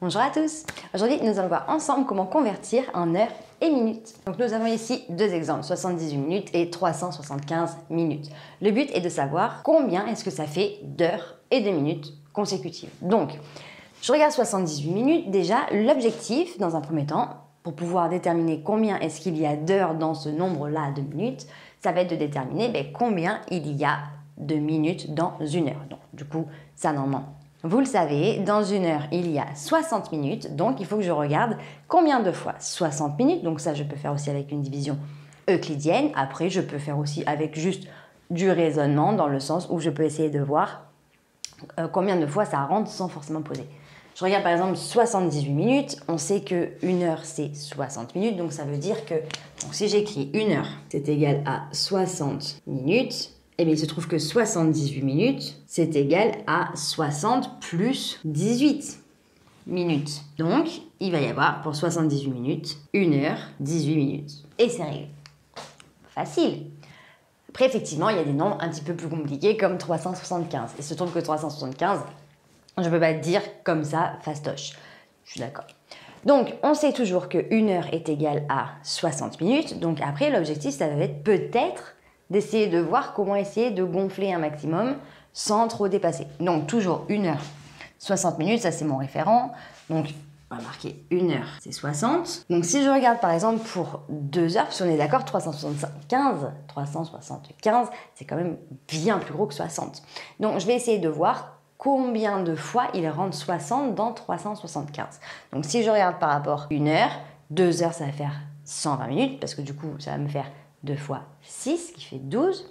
Bonjour à tous. Aujourd'hui, nous allons voir ensemble comment convertir en heures et minutes. Donc nous avons ici deux exemples, 78 minutes et 375 minutes. Le but est de savoir combien est-ce que ça fait d'heures et de minutes consécutives. Donc, je regarde 78 minutes. Déjà, l'objectif, dans un premier temps, pour pouvoir déterminer combien est-ce qu'il y a d'heures dans ce nombre-là de minutes, ça va être de déterminer combien il y a de minutes dans une heure. Donc, du coup, ça normalement, vous le savez, dans une heure, il y a 60 minutes. Donc, il faut que je regarde combien de fois 60 minutes. Donc, ça, je peux faire aussi avec une division euclidienne. Après, je peux faire aussi avec juste du raisonnement dans le sens où je peux essayer de voir combien de fois ça rentre sans forcément poser. Je regarde par exemple 78 minutes. On sait que 1 heure, c'est 60 minutes. Donc, ça veut dire que si j'écris 1 heure, c'est égal à 60 minutes. Eh bien, il se trouve que 78 minutes, c'est égal à 60 plus 18 minutes. Donc, il va y avoir pour 78 minutes, 1 heure, 18 minutes. Et c'est réglé. Facile. Après, effectivement, il y a des nombres un petit peu plus compliqués comme 375. Il se trouve que 375, je ne peux pas te dire comme ça, fastoche. Je suis d'accord. Donc, on sait toujours que 1 heure est égale à 60 minutes. Donc, après, l'objectif, ça va être peut-être d'essayer de voir comment essayer de gonfler un maximum sans trop dépasser. Donc, toujours 1 heure, 60 minutes, ça c'est mon référent. Donc, on va marquer 1 heure, c'est 60. Donc, si je regarde par exemple pour 2 heures, parce qu'on est d'accord, 375, c'est quand même bien plus gros que 60. Donc, je vais essayer de voir combien de fois il rentre 60 dans 375. Donc, si je regarde par rapport à 1 heure, 2 heures, ça va faire 120 minutes, parce que du coup, ça va me faire 2 fois 6, qui fait 12.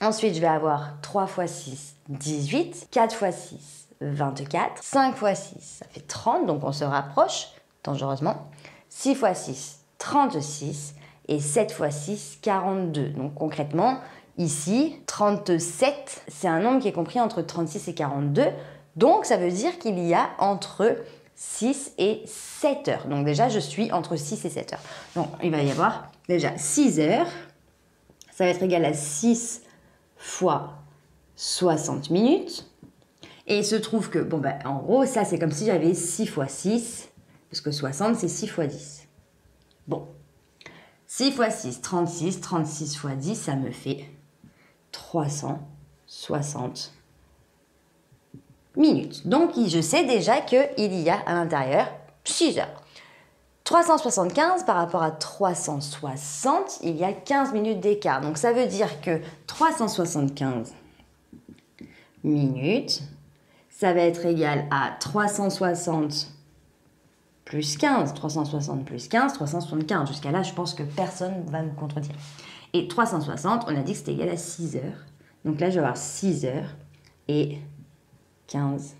Ensuite, je vais avoir 3 fois 6, 18. 4 fois 6, 24. 5 fois 6, ça fait 30, donc on se rapproche dangereusement. 6 fois 6, 36. Et 7 fois 6, 42. Donc concrètement, ici, 37, c'est un nombre qui est compris entre 36 et 42. Donc ça veut dire qu'il y a entre 6 et 7 heures. Donc déjà, je suis entre 6 et 7 heures. Donc il va y avoir déjà 6 heures. Ça va être égal à 6 fois 60 minutes. Et il se trouve que, en gros, ça c'est comme si j'avais 6 fois 6, parce que 60 c'est 6 fois 10. Bon, 6 fois 6, 36, 36 fois 10, ça me fait 360 minutes. Donc, je sais déjà qu'il y a à l'intérieur 6 heures. 375 par rapport à 360, il y a 15 minutes d'écart. Donc, ça veut dire que 375 minutes, ça va être égal à 360 plus 15. 360 plus 15, 375. Jusqu'à là, je pense que personne ne va me contredire. Et 360, on a dit que c'était égal à 6 heures. Donc là, je vais avoir 6 heures et 15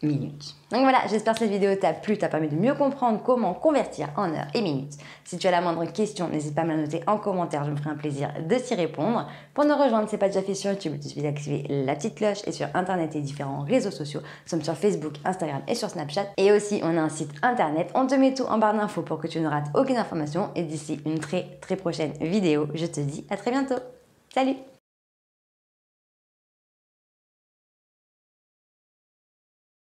minutes. Donc voilà, j'espère que cette vidéo t'a plu, t'a permis de mieux comprendre comment convertir en heures et minutes. Si tu as la moindre question, n'hésite pas à me la noter en commentaire, je me ferai un plaisir de t'y répondre. Pour nous rejoindre, si ce n'est pas déjà fait sur YouTube, il suffit d'activer la petite cloche et sur Internet et différents réseaux sociaux. Nous sommes sur Facebook, Instagram et sur Snapchat. Et aussi, on a un site Internet. On te met tout en barre d'infos pour que tu ne rates aucune information. Et d'ici une très prochaine vidéo, je te dis à très bientôt. Salut!